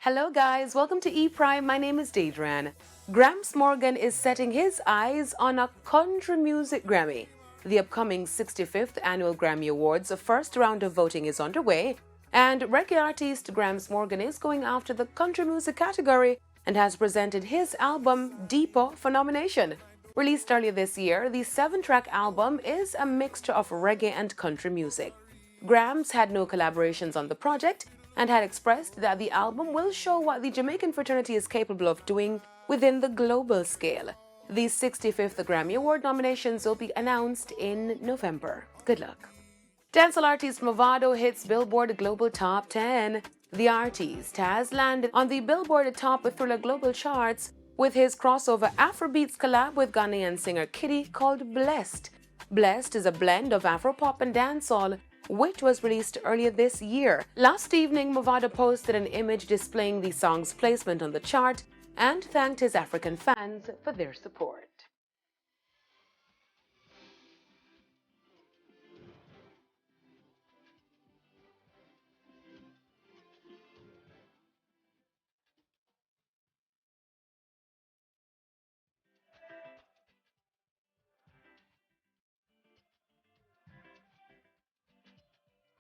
Hello guys, welcome to E Prime. My name is Deidran. Gramps Morgan is setting his eyes on a country music Grammy. The upcoming 65th annual Grammy Awards, the first round of voting is underway, and reggae artist Gramps Morgan is going after the country music category and has presented his album Deeper for nomination. Released earlier this year, the 7-track album is a mixture of reggae and country music. Gramps had no collaborations on the project and had expressed that the album will show what the Jamaican fraternity is capable of doing within the global scale. The 65th Grammy Award nominations will be announced in November. Good luck. Dancehall artist Movado hits Billboard Global Top 10. The artist has landed on the Billboard Top Thriller Global charts with his crossover Afrobeats collab with Ghanaian singer Kitty called Blessed. Blessed is a blend of Afropop and dancehall, which was released earlier this year. Last evening, Movado posted an image displaying the song's placement on the chart and thanked his African fans for their support.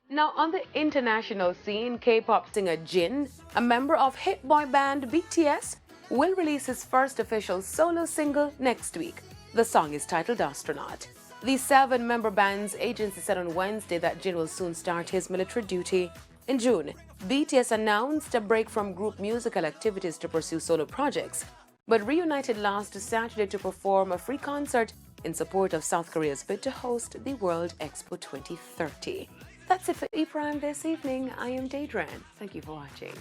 Now, on the international scene, K-pop singer Jin, a member of hit boy band BTS, will release his first official solo single next week. The song is titled Astronaut. The 7-member band's agency said on Wednesday that Jin will soon start his military duty. In June, BTS announced a break from group musical activities to pursue solo projects, but reunited last Saturday to perform a free concert in support of South Korea's bid to host the World Expo 2030. That's it for E Prime this evening. I am Deidran. Thank you for watching.